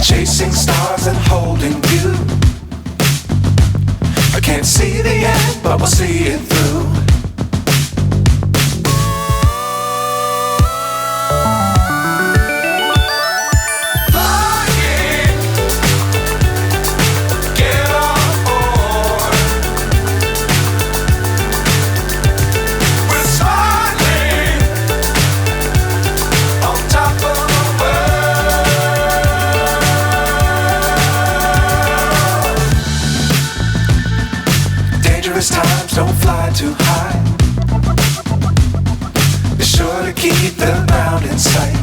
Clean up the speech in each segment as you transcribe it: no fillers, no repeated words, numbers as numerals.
Chasing stars and holding you. I can't see the end, but we'll see it through. Times don't fly too high. Be sure to keep the ground in sight.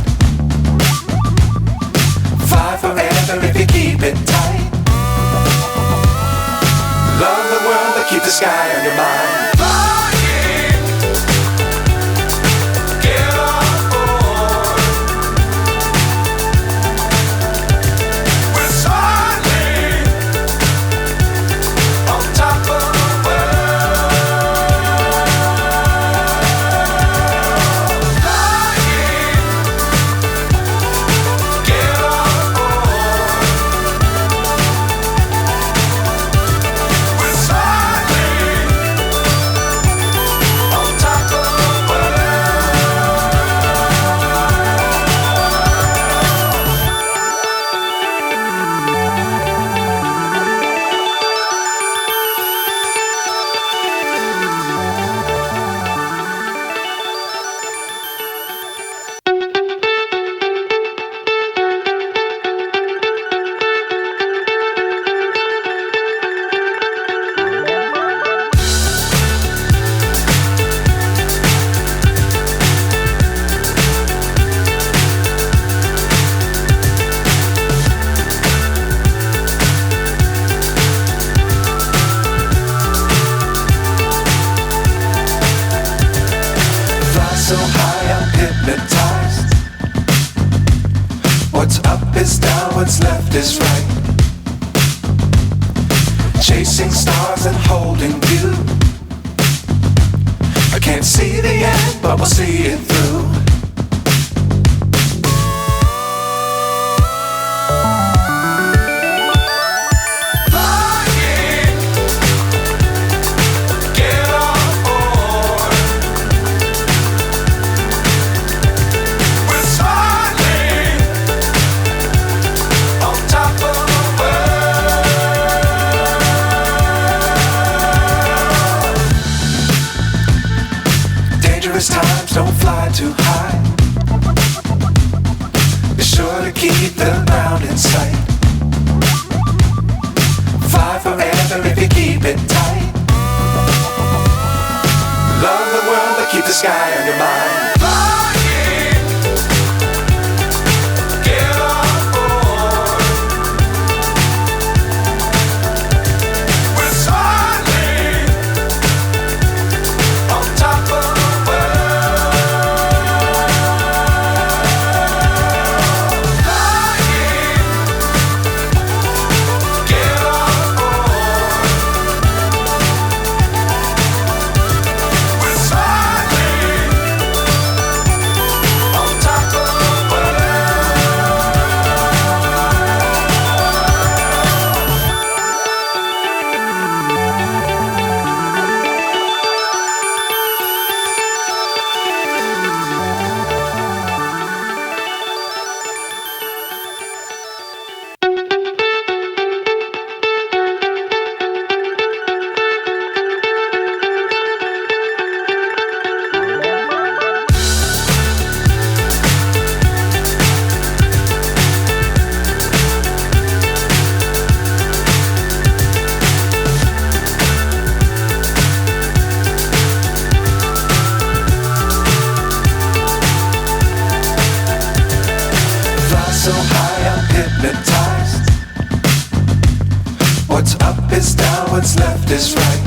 Fly forever if you keep it tight. Love the world but keep the sky on your mind. So high I'm hypnotized. What's up is down, what's left is right. Chasing stars and holding you. I can't see the end, but we'll see it through. Times don't fly too high. Be sure to keep the ground in sight. Fly forever if you keep it tight. Love the world but keep the sky on your mind. So high I'm hypnotized. What's up is down, what's left is right.